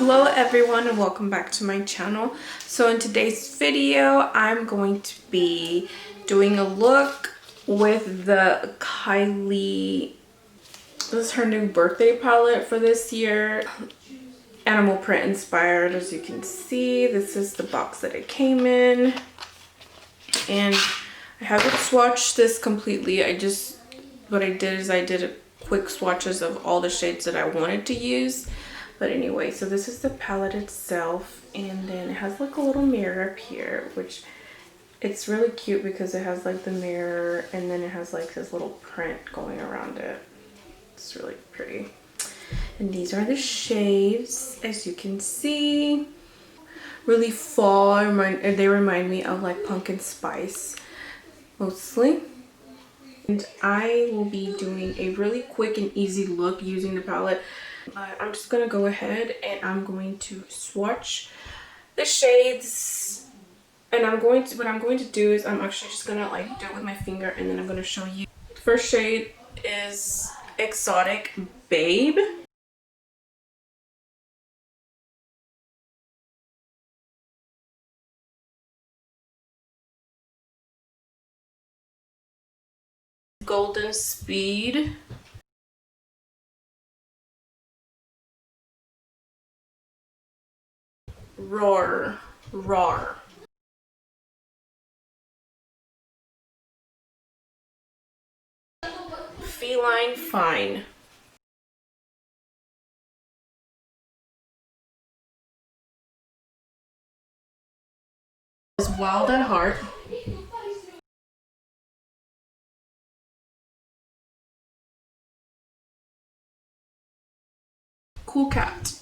Hello everyone and welcome back to my channel. So in today's video I'm going to be doing a look with the Kylie. This is her new birthday palette for this year. Animal print inspired, as you can see. This is the box that it came in. And I haven't swatched this completely. What I did is I did quick swatches of all the shades that I wanted to use. But anyway, so this is the palette itself, and then it has like a little mirror up here, which it's really cute because it has like the mirror and then it has like this little print going around it. It's really pretty. And these are the shades, as you can see. Really fall. They remind me of like pumpkin spice mostly. And I will be doing a really quick and easy look using the palette. I'm just gonna go ahead and I'm going to swatch the shades, and what I'm going to do is I'm actually just gonna like do it with my finger, and then I'm gonna show you. First shade is Exotic Babe. Golden Speed. Roar. Feline Fine. Is Wild at Heart. Cool Cat.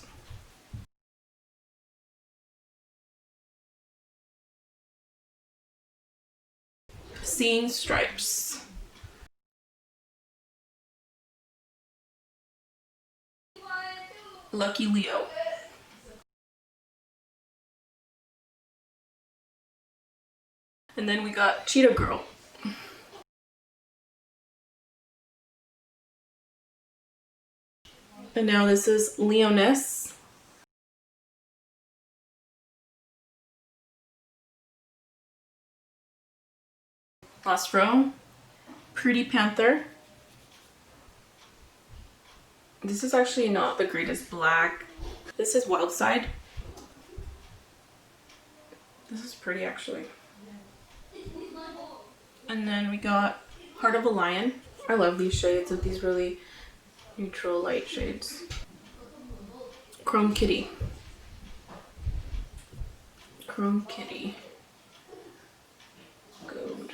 Seeing Stripes. Lucky Leo. And then we got Cheetah Girl. And now this is Leoness. Last row. Pretty Panther. This is actually not the greatest black. This is Wild Side. This is pretty actually. And then we got Heart of a Lion. I love these shades of these really neutral light shades. Chrome Kitty. Chrome Kitty. Gold.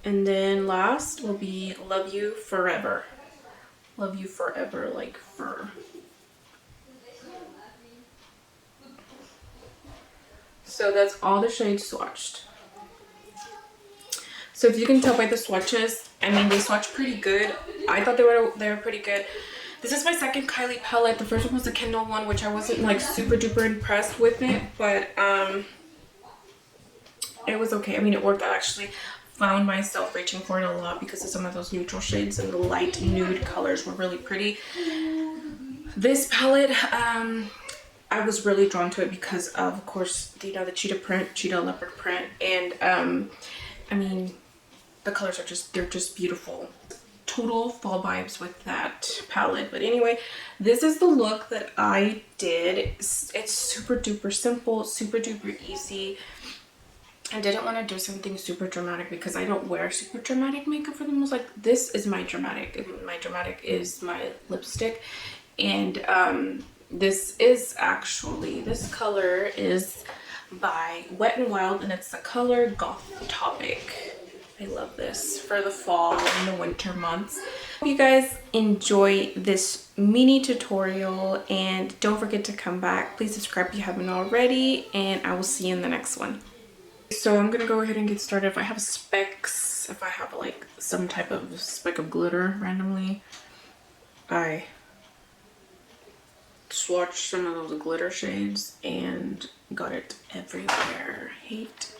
And then last will be Love You Forever. Love You Forever, like fur. So that's all the shades swatched. So if you can tell by the swatches, I mean, they swatch pretty good. I thought they were pretty good. This is my second Kylie palette. The first one was the Kindle one, which I wasn't like super duper impressed with it, but it was okay. I mean, it worked. I actually found myself reaching for it a lot because of some of those neutral shades, and the light nude colors were really pretty. This palette, I was really drawn to it because of course, you know, the cheetah leopard print, and I mean, the colors are they're just beautiful. Total fall vibes with that palette. But anyway, this is the look that I did. It's super duper simple, super duper easy. I didn't want to do something super dramatic because I don't wear super dramatic makeup for the most. Like, this is my dramatic. My dramatic is my lipstick, and this color is by Wet n Wild, and it's the color Goth Topic. I love this for the fall and the winter months. Hope you guys enjoy this mini tutorial, and don't forget to come back. Please subscribe if you haven't already, and I will see you in the next one. So I'm gonna go ahead and get started. If I have specks, if I have like some type of speck of glitter randomly, I swatched some of those glitter shades and got it everywhere. Hate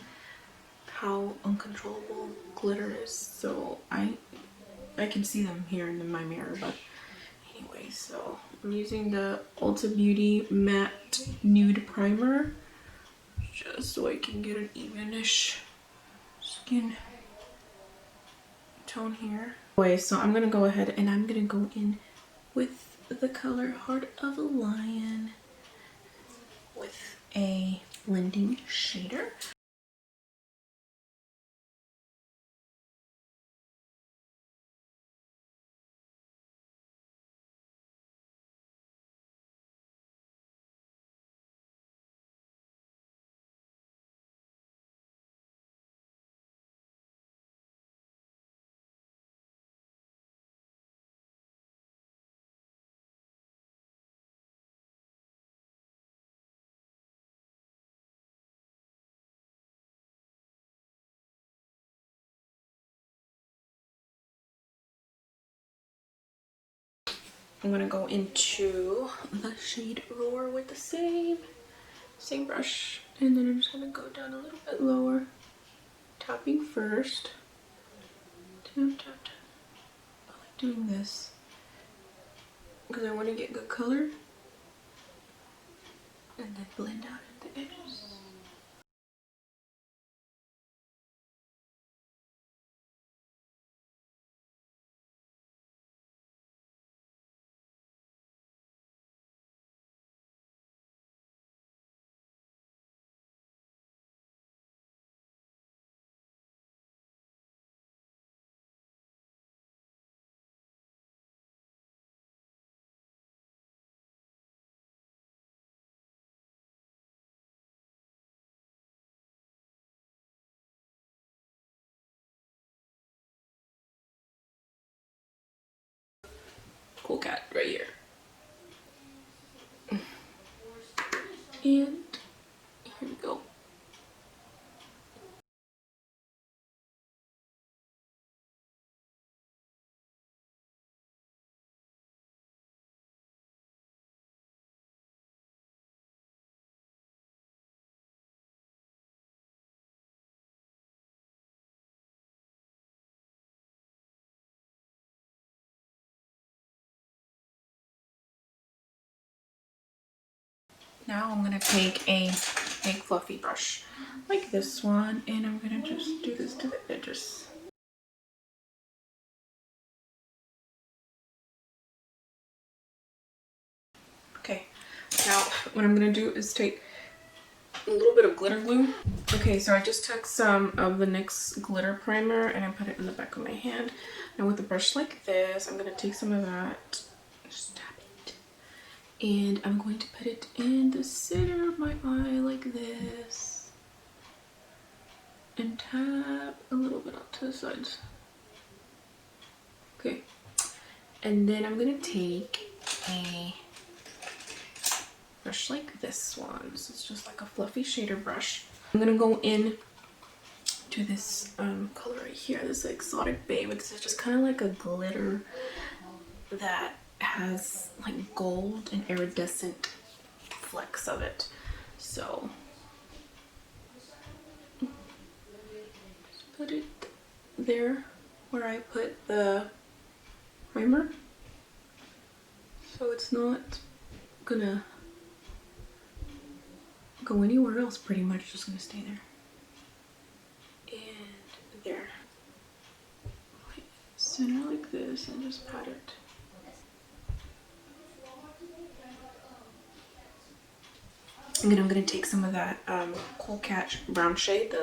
how uncontrollable glitter is. So I can see them here in my mirror, but anyways. So I'm using the Ulta Beauty Matte Nude Primer just so I can get an evenish skin tone here. Anyway, so I'm gonna go ahead and I'm gonna go in with the color Heart of a Lion with a blending shader. I'm gonna go into the shade Roar with the same brush, and then I'm just gonna go down a little bit lower, tapping first. Tap, tap, tap. I like doing this because I want to get good color and then blend out at the edges. Cool cat right here. And here we go. Now I'm gonna take a big fluffy brush like this one, and I'm gonna just do this to the edges. Okay, now what I'm gonna do is take a little bit of glitter glue. Okay, so I just took some of the NYX glitter primer and I put it in the back of my hand. Now with a brush like this, I'm gonna take some of that, just tap it, and I'm going to put it in the center of my eye like this, and tap a little bit onto the sides. Okay, and then I'm gonna take a brush like this one. So it's just like a fluffy shader brush. I'm gonna go in to this color right here, this Exotic Babe, because it's just kind of like a glitter that has like gold and iridescent flecks of it. So just put it there where I put the primer, so it's not gonna go anywhere else, pretty much just gonna stay there. And there. Center like this and just pat it. And then I'm gonna take some of that Cool Cat brown shade,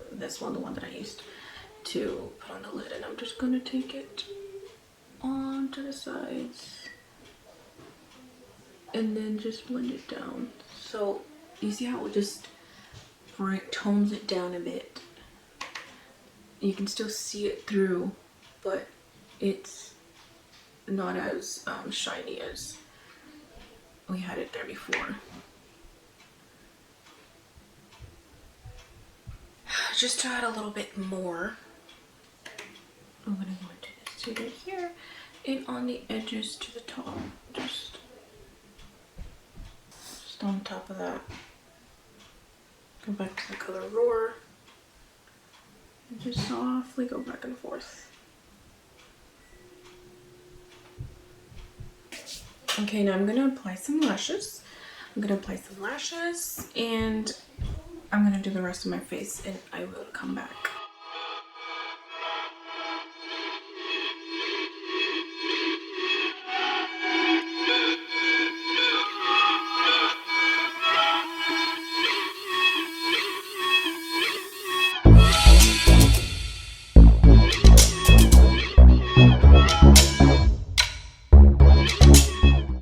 this one, the one that I used to put on the lid, and I'm just gonna take it onto the sides and then just blend it down. So you see how it just tones it down a bit. You can still see it through, but it's not as shiny as we had it there before. Just to add a little bit more, I'm gonna go into this shade right here and on the edges to the top, just on top of that. Go back to the color Roar and just softly go back and forth. Okay, now I'm gonna apply some lashes. And I'm gonna do the rest of my face and I will come back.